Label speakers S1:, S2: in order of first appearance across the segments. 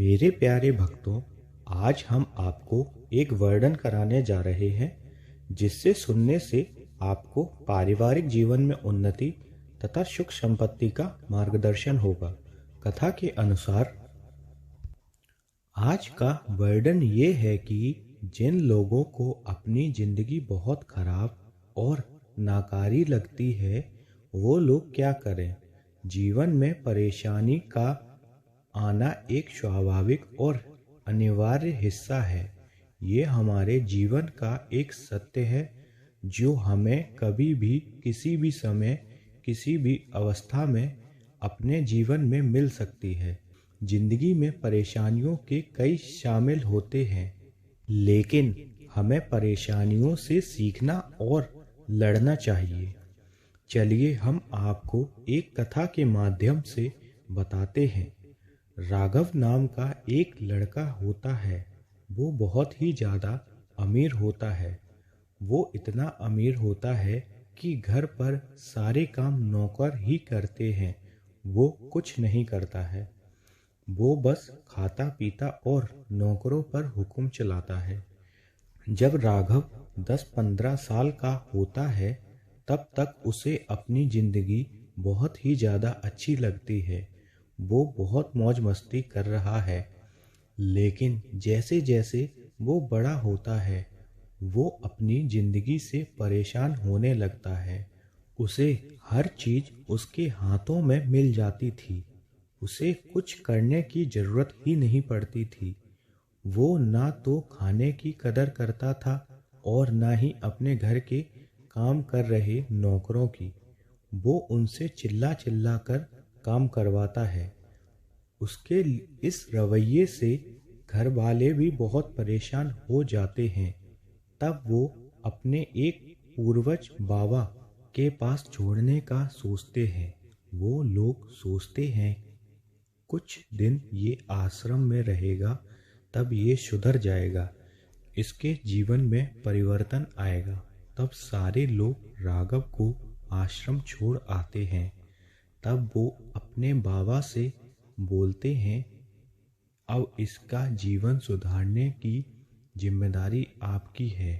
S1: मेरे प्यारे भक्तों, आज हम आपको एक वर्णन कराने जा रहे हैं जिससे सुनने से आपको पारिवारिक जीवन में उन्नति तथा सुख संपत्ति का मार्गदर्शन होगा। कथा के अनुसार आज का वर्णन ये है कि जिन लोगों को अपनी जिंदगी बहुत खराब और नाकारी लगती है वो लोग क्या करें। जीवन में परेशानी का आना एक स्वाभाविक और अनिवार्य हिस्सा है। ये हमारे जीवन का एक सत्य है जो हमें कभी भी किसी भी समय किसी भी अवस्था में अपने जीवन में मिल सकती है। जिंदगी में परेशानियों के कई शामिल होते हैं, लेकिन हमें परेशानियों से सीखना और लड़ना चाहिए। चलिए हम आपको एक कथा के माध्यम से बताते हैं। राघव नाम का एक लड़का होता है। वो बहुत ही ज़्यादा अमीर होता है। वो इतना अमीर होता है कि घर पर सारे काम नौकर ही करते हैं। वो कुछ नहीं करता है। वो बस खाता पीता और नौकरों पर हुक्म चलाता है। जब राघव 10-15 साल का होता है तब तक उसे अपनी ज़िंदगी बहुत ही ज़्यादा अच्छी लगती है। वो बहुत मौज मस्ती कर रहा है, लेकिन जैसे जैसे वो बड़ा होता है वो अपनी ज़िंदगी से परेशान होने लगता है। उसे हर चीज़ उसके हाथों में मिल जाती थी। उसे कुछ करने की ज़रूरत ही नहीं पड़ती थी। वो ना तो खाने की कदर करता था और ना ही अपने घर के काम कर रहे नौकरों की। वो उनसे चिल्ला चिल्ला कर काम करवाता है। उसके इस रवैये से घर वाले भी बहुत परेशान हो जाते हैं। तब वो अपने एक पूर्वज बाबा के पास छोड़ने का सोचते हैं। वो लोग सोचते हैं कुछ दिन ये आश्रम में रहेगा तब ये सुधर जाएगा, इसके जीवन में परिवर्तन आएगा। तब सारे लोग राघव को आश्रम छोड़ आते हैं। तब वो अपने बाबा से बोलते हैं, अब इसका जीवन सुधारने की जिम्मेदारी आपकी है।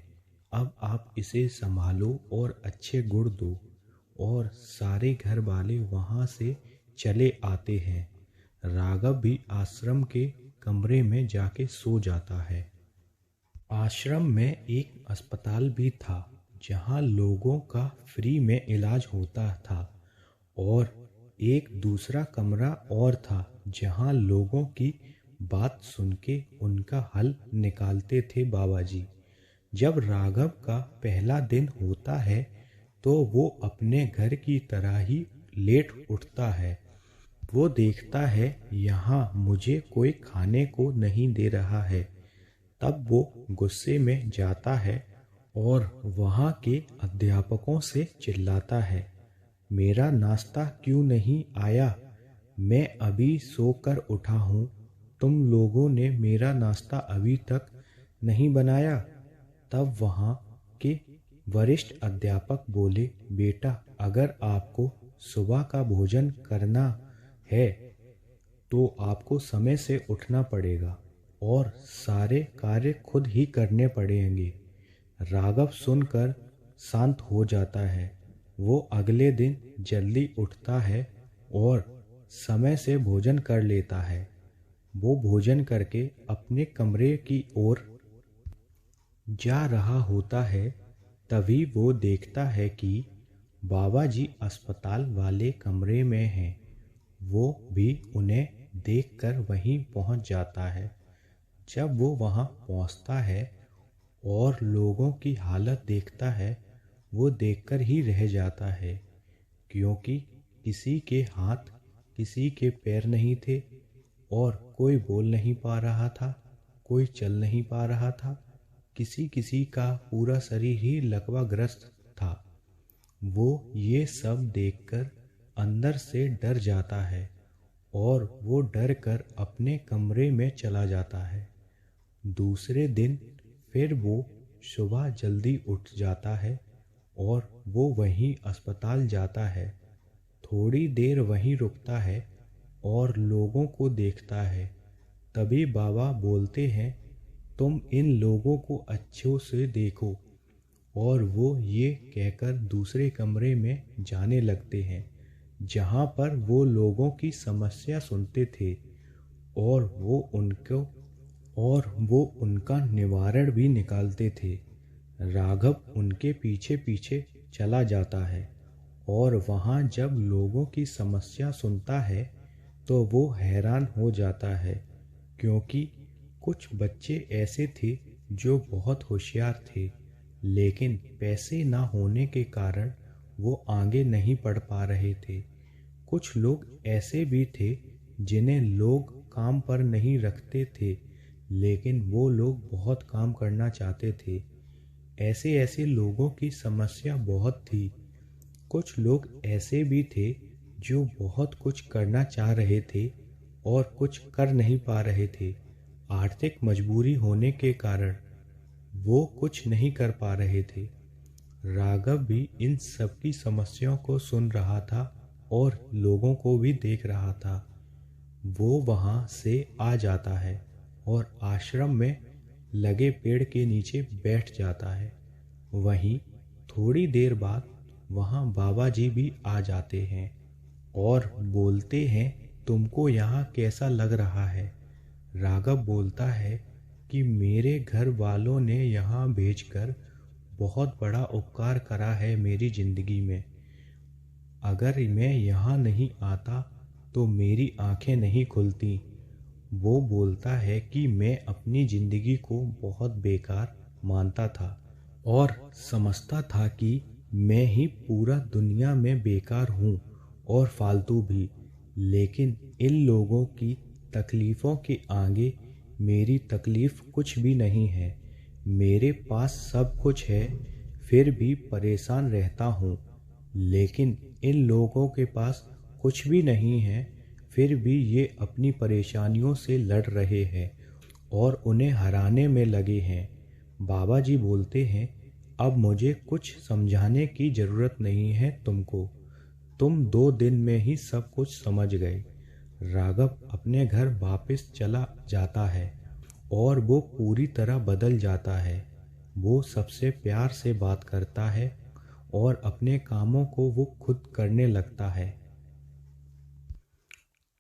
S1: अब आप इसे संभालो और अच्छे गुण दो। और सारे घर वाले वहाँ से चले आते हैं। राघव भी आश्रम के कमरे में जाके सो जाता है। आश्रम में एक अस्पताल भी था जहाँ लोगों का फ्री में इलाज होता था, और एक दूसरा कमरा और था जहाँ लोगों की बात सुन के उनका हल निकालते थे बाबा जी। जब राघव का पहला दिन होता है तो वो अपने घर की तरह ही लेट उठता है। वो देखता है यहाँ मुझे कोई खाने को नहीं दे रहा है। तब वो गुस्से में जाता है और वहाँ के अध्यापकों से चिल्लाता है, मेरा नाश्ता क्यों नहीं आया? मैं अभी सोकर उठा हूँ। तुम लोगों ने मेरा नाश्ता अभी तक नहीं बनाया। तब वहाँ के वरिष्ठ अध्यापक बोले, बेटा अगर आपको सुबह का भोजन करना है तो आपको समय से उठना पड़ेगा और सारे कार्य खुद ही करने पड़ेंगे। राघव सुनकर शांत हो जाता है। वो अगले दिन जल्दी उठता है और समय से भोजन कर लेता है। वो भोजन करके अपने कमरे की ओर जा रहा होता है। तभी वो देखता है कि बाबा जी अस्पताल वाले कमरे में हैं। वो भी उन्हें देखकर वहीं पहुंच जाता है। जब वो वहां पहुंचता है और लोगों की हालत देखता है, वो देखकर ही रह जाता है, क्योंकि किसी के हाथ किसी के पैर नहीं थे और कोई बोल नहीं पा रहा था, कोई चल नहीं पा रहा था। किसी किसी का पूरा शरीर ही लकवाग्रस्त था। वो ये सब देखकर अंदर से डर जाता है और वो डर कर अपने कमरे में चला जाता है। दूसरे दिन फिर वो सुबह जल्दी उठ जाता है और वो वहीं अस्पताल जाता है। थोड़ी देर वहीं रुकता है और लोगों को देखता है। तभी बाबा बोलते हैं, तुम इन लोगों को अच्छों से देखो। और वो ये कहकर दूसरे कमरे में जाने लगते हैं जहाँ पर वो लोगों की समस्या सुनते थे, और वो उनका निवारण भी निकालते थे। राघव उनके पीछे पीछे चला जाता है और वहाँ जब लोगों की समस्या सुनता है तो वो हैरान हो जाता है, क्योंकि कुछ बच्चे ऐसे थे जो बहुत होशियार थे, लेकिन पैसे ना होने के कारण वो आगे नहीं बढ़ पा रहे थे। कुछ लोग ऐसे भी थे जिन्हें लोग काम पर नहीं रखते थे, लेकिन वो लोग बहुत काम करना चाहते थे। ऐसे ऐसे लोगों की समस्या बहुत थी। कुछ लोग ऐसे भी थे जो बहुत कुछ करना चाह रहे थे और कुछ कर नहीं पा रहे थे। आर्थिक मजबूरी होने के कारण वो कुछ नहीं कर पा रहे थे। राघव भी इन सब की समस्याओं को सुन रहा था और लोगों को भी देख रहा था। वो वहाँ से आ जाता है और आश्रम में लगे पेड़ के नीचे बैठ जाता है। वहीं थोड़ी देर बाद वहाँ बाबा जी भी आ जाते हैं और बोलते हैं, तुमको यहाँ कैसा लग रहा है? राघव बोलता है कि मेरे घर वालों ने यहाँ भेजकर बहुत बड़ा उपकार करा है मेरी ज़िंदगी में। अगर मैं यहाँ नहीं आता तो मेरी आंखें नहीं खुलती। वो बोलता है कि मैं अपनी ज़िंदगी को बहुत बेकार मानता था और समझता था कि मैं ही पूरा दुनिया में बेकार हूँ और फालतू भी। लेकिन इन लोगों की तकलीफ़ों के आगे मेरी तकलीफ़ कुछ भी नहीं है। मेरे पास सब कुछ है, फिर भी परेशान रहता हूँ। लेकिन इन लोगों के पास कुछ भी नहीं है, फिर भी ये अपनी परेशानियों से लड़ रहे हैं और उन्हें हराने में लगे हैं। बाबा जी बोलते हैं, अब मुझे कुछ समझाने की ज़रूरत नहीं है तुमको। तुम 2 दिन में ही सब कुछ समझ गए। राघव अपने घर वापस चला जाता है और वो पूरी तरह बदल जाता है। वो सबसे प्यार से बात करता है और अपने कामों को वो खुद करने लगता है।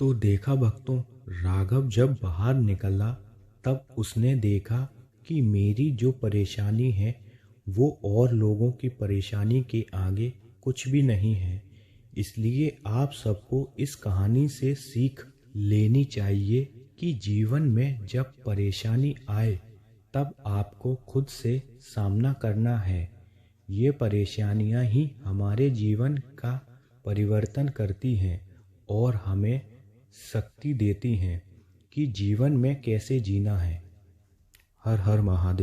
S1: तो देखा भक्तों, राघव जब बाहर निकला तब उसने देखा कि मेरी जो परेशानी है वो और लोगों की परेशानी के आगे कुछ भी नहीं है। इसलिए आप सबको इस कहानी से सीख लेनी चाहिए कि जीवन में जब परेशानी आए तब आपको खुद से सामना करना है। ये परेशानियां ही हमारे जीवन का परिवर्तन करती हैं और हमें शक्ति देती हैं कि जीवन में कैसे जीना है। हर हर महादेव।